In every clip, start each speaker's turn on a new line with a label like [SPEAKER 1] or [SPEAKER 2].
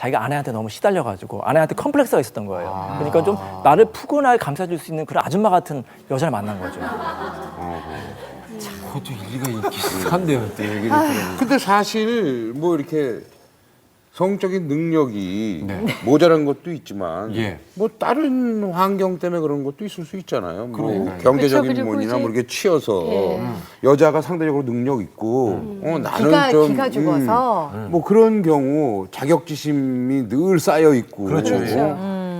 [SPEAKER 1] 자기가 아내한테 너무 시달려가지고 아내한테 컴플렉스가 있었던 거예요. 그러니까 좀 나를 푸근하게 감싸줄 수 있는 그런 아줌마 같은 여자를 만난 거죠.
[SPEAKER 2] 그것도 일리가 있긴 한데요, 또 얘기를 들으면.
[SPEAKER 3] 근데 사실 뭐 이렇게 성적인 능력이
[SPEAKER 2] 네.
[SPEAKER 3] 모자란 것도 있지만
[SPEAKER 2] 예.
[SPEAKER 3] 뭐 다른 환경 때문에 그런 것도 있을 수 있잖아요. 뭐
[SPEAKER 2] 그러니까요.
[SPEAKER 3] 경제적인
[SPEAKER 4] 그쵸, 그리고
[SPEAKER 3] 면이나
[SPEAKER 4] 이제-
[SPEAKER 3] 뭐 이렇게 치여서 여자가 상대적으로 능력 있고 나는 좀
[SPEAKER 4] 기가 죽어서
[SPEAKER 3] 뭐 그런 경우 자격지심이 늘 쌓여 있고
[SPEAKER 2] 그렇죠.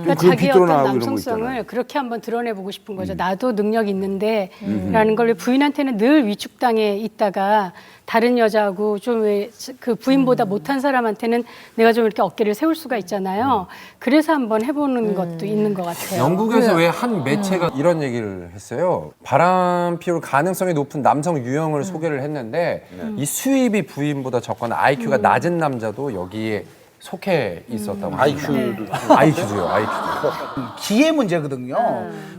[SPEAKER 4] 그러니까
[SPEAKER 3] 그런
[SPEAKER 4] 자기 어떤
[SPEAKER 3] 비뚤어나오고 이런 거
[SPEAKER 4] 남성성을
[SPEAKER 3] 있잖아요.
[SPEAKER 4] 그렇게 한번 드러내보고 싶은 거죠. 나도 능력 있는데 라는 걸 부인한테는 늘 위축당해 있다가 다른 여자하고 좀 왜 그 부인보다 못한 사람한테는 내가 좀 이렇게 어깨를 세울 수가 있잖아요. 그래서 한번 해보는 것도 있는 것 같아요.
[SPEAKER 2] 영국에서 왜 한 매체가 이런 얘기를 했어요. 바람 피울 가능성이 높은 남성 유형을 소개를 했는데 이 수입이 부인보다 적거나 IQ가 낮은 남자도 여기에 속해 있었다고.
[SPEAKER 3] IQ도
[SPEAKER 2] IQ도요, IQ도.
[SPEAKER 5] 기회 문제거든요.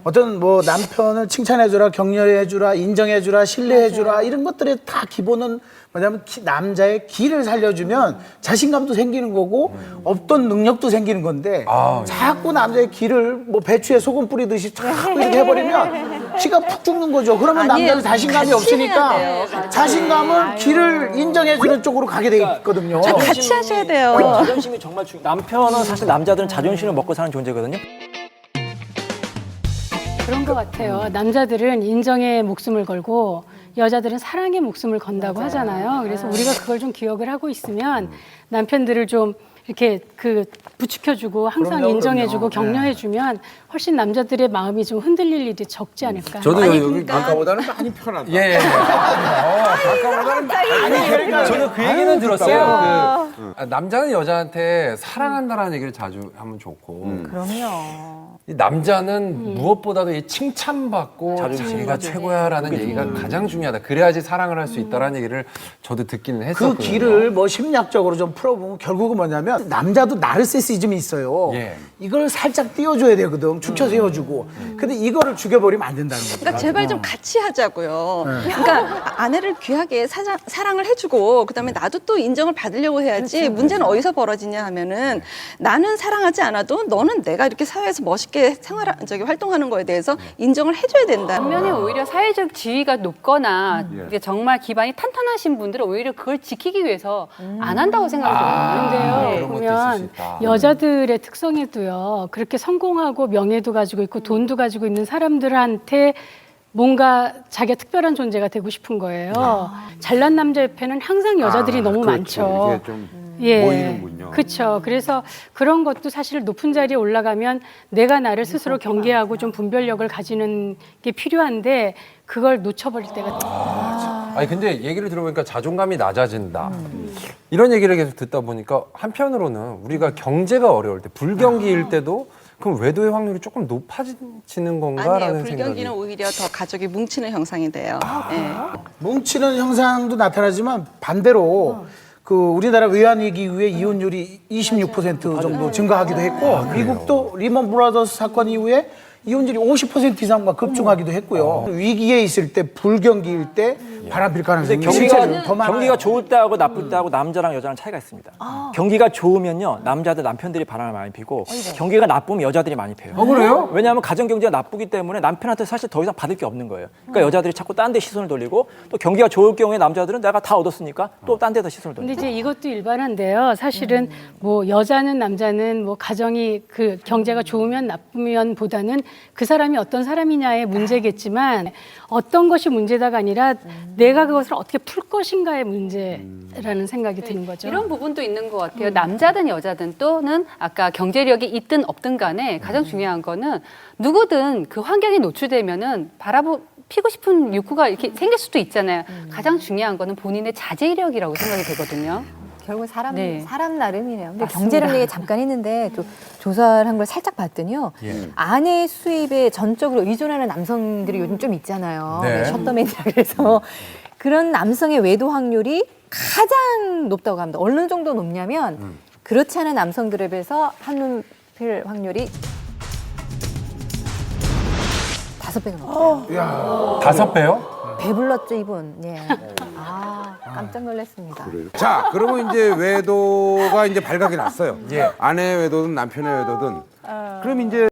[SPEAKER 5] 어떤 뭐 남편을 칭찬해주라, 격려해주라, 인정해주라, 신뢰해주라 이런 것들의 다 기본은 뭐냐면 남자의 기를 살려주면 자신감도 생기는 거고 없던 능력도 생기는 건데 자꾸 남자의 기를 뭐 배추에 소금 뿌리듯이 자꾸 이렇게 해버리면 기가 푹 죽는 거죠. 그러면 남자는 자신감이 없으니까 자신감은 기를 인정해주는 쪽으로 가게 돼 있거든요.
[SPEAKER 6] 같이 하셔야 돼요.
[SPEAKER 1] 자존심이 정말 남편은 사실 남자들은 자존심을 먹고 사는 존재거든요.
[SPEAKER 4] 그런 것 같아요. 남자들은 인정에 목숨을 걸고 여자들은 사랑에 목숨을 건다고 하잖아요. 그래서 우리가 그걸 좀 기억을 하고 있으면 남편들을 좀 이렇게 그 부추켜주고 항상
[SPEAKER 5] 그럼요,
[SPEAKER 4] 인정해주고
[SPEAKER 5] 그럼요.
[SPEAKER 4] 격려해주면 훨씬 남자들의 마음이 좀 흔들릴 일이 적지 않을까.
[SPEAKER 2] 저도 여기
[SPEAKER 3] 아까보다는 많이 편하다.
[SPEAKER 2] 예. 아까보다는 많이 저도 그 얘기는 들었어요. 남자는 여자한테 사랑한다라는 얘기를 자주 하면 좋고.
[SPEAKER 6] 그럼요.
[SPEAKER 2] 이 남자는 무엇보다도 이 칭찬받고 자기가 최고야라는 얘기가 가장 중요하다. 그래야지 사랑을 할 수 있다라는 얘기를 저도 듣기는 했었거든요.
[SPEAKER 5] 그 길을 뭐 심리학적으로 좀 풀어보면 결국은 뭐냐면 남자도 나르시시즘이 있어요.
[SPEAKER 2] 예.
[SPEAKER 5] 이걸 살짝 띄워줘야 되거든. 축쳐 세워주고. 근데 이거를 죽여버리면 안 된다는 거죠.
[SPEAKER 6] 그러니까 제발 좀 같이 하자고요. 그러니까 아내를 귀하게 사랑을 해주고 그다음에 나도 또 인정을 받으려고 해야지. 문제는 어디서 벌어지냐 하면은 나는 사랑하지 않아도 너는 내가 이렇게 사회에서 멋있게 활동하는 거에 대해서 인정을 해줘야 된다.
[SPEAKER 7] 반면에 오히려 사회적 지위가 높거나 이게 정말 기반이 탄탄하신 분들은 오히려 그걸 지키기 위해서 안 한다고 생각이 들어요.
[SPEAKER 4] 근데요,
[SPEAKER 2] 그런 것도 있을 수
[SPEAKER 4] 보면
[SPEAKER 2] 있다.
[SPEAKER 4] 여자들의 특성에도요, 그렇게 성공하고 명예도 가지고 있고 돈도 가지고 있는 사람들한테 뭔가 자기가 특별한 존재가 되고 싶은 거예요. 잘난 남자 옆에는 항상 여자들이 너무
[SPEAKER 3] 그렇죠.
[SPEAKER 4] 많죠.
[SPEAKER 3] 이게 좀
[SPEAKER 4] 예.
[SPEAKER 3] 모이는군요.
[SPEAKER 4] 그렇죠. 그래서 그런 것도 사실 높은 자리에 올라가면 내가 나를 스스로 경계하고 좀 분별력을 가지는 게 필요한데 그걸 놓쳐버릴 때가
[SPEAKER 2] 아니 근데 얘기를 들어보니까 자존감이 낮아진다. 이런 얘기를 계속 듣다 보니까 한편으로는 우리가 경제가 어려울 때 불경기일 때도 그럼 외도의 확률이 조금 높아지는 건가라는
[SPEAKER 6] 아니에요.
[SPEAKER 2] 생각이.
[SPEAKER 6] 불경기는 오히려 더 가족이 뭉치는 형상이 돼요. 예.
[SPEAKER 5] 뭉치는 현상도 나타나지만 반대로 그 우리나라 외환위기 이후에 이혼율이 26% 정도 증가하기도 했고 미국도 리먼 브라더스 사건 이후에 이혼율이 50% 이상과 급증하기도 했고요. 위기에 있을 때 불경기일 때 바람필 가능성이 실제로 더 많아요.
[SPEAKER 1] 경기가 좋을 때하고 나쁠 때하고 남자랑 여자랑 차이가 있습니다. 경기가 좋으면요 남자들 남편들이 바람을 많이 피고 경기가 나쁘면 여자들이 많이 펴요.
[SPEAKER 2] 그래요?
[SPEAKER 1] 왜냐하면 가정 경제가 나쁘기 때문에 남편한테 사실 더 이상 받을 게 없는 거예요. 그러니까 여자들이 자꾸 딴 데 시선을 돌리고 또 경기가 좋을 경우에 남자들은 내가 다 얻었으니까 또 딴 데다 시선을 돌리고.
[SPEAKER 4] 근데 이제 이것도 일반한데요. 사실은 뭐 여자는 남자는 뭐 가정이 그 경제가 좋으면 나쁘면 보다는 그 사람이 어떤 사람이냐의 문제겠지만 어떤 것이 문제다가 아니라 내가 그것을 어떻게 풀 것인가의 문제라는 생각이 드는 거죠.
[SPEAKER 7] 이런 부분도 있는 것 같아요. 남자든 여자든 또는 아까 경제력이 있든 없든 간에 가장 중요한 거는 누구든 그 환경에 노출되면은 피고 싶은 욕구가 이렇게 생길 수도 있잖아요. 가장 중요한 거는 본인의 자제력이라고 생각이 되거든요.
[SPEAKER 8] 결국 사람
[SPEAKER 7] 네.
[SPEAKER 8] 사람 나름이네요. 근데
[SPEAKER 4] 맞습니다.
[SPEAKER 8] 경제력 얘기 잠깐 했는데 또 조사를 한 걸 살짝 봤더니요. 아내 수입에 전적으로 의존하는 남성들이 요즘 좀 있잖아요.
[SPEAKER 2] 네.
[SPEAKER 8] 셔터맨이라 그래서 그런 남성의 외도 확률이 가장 높다고 합니다. 어느 정도 높냐면 그렇지 않은 남성들에 비해서 한눈 필 확률이 5배가 높아요.
[SPEAKER 2] 5배요?
[SPEAKER 8] 배불렀죠, 이분. 예. 아, 깜짝 놀랐습니다.
[SPEAKER 3] 자, 그러면 이제 외도가 이제 발각이 났어요.
[SPEAKER 2] 예.
[SPEAKER 3] 아내의 외도든 남편의 외도든. 그럼 이제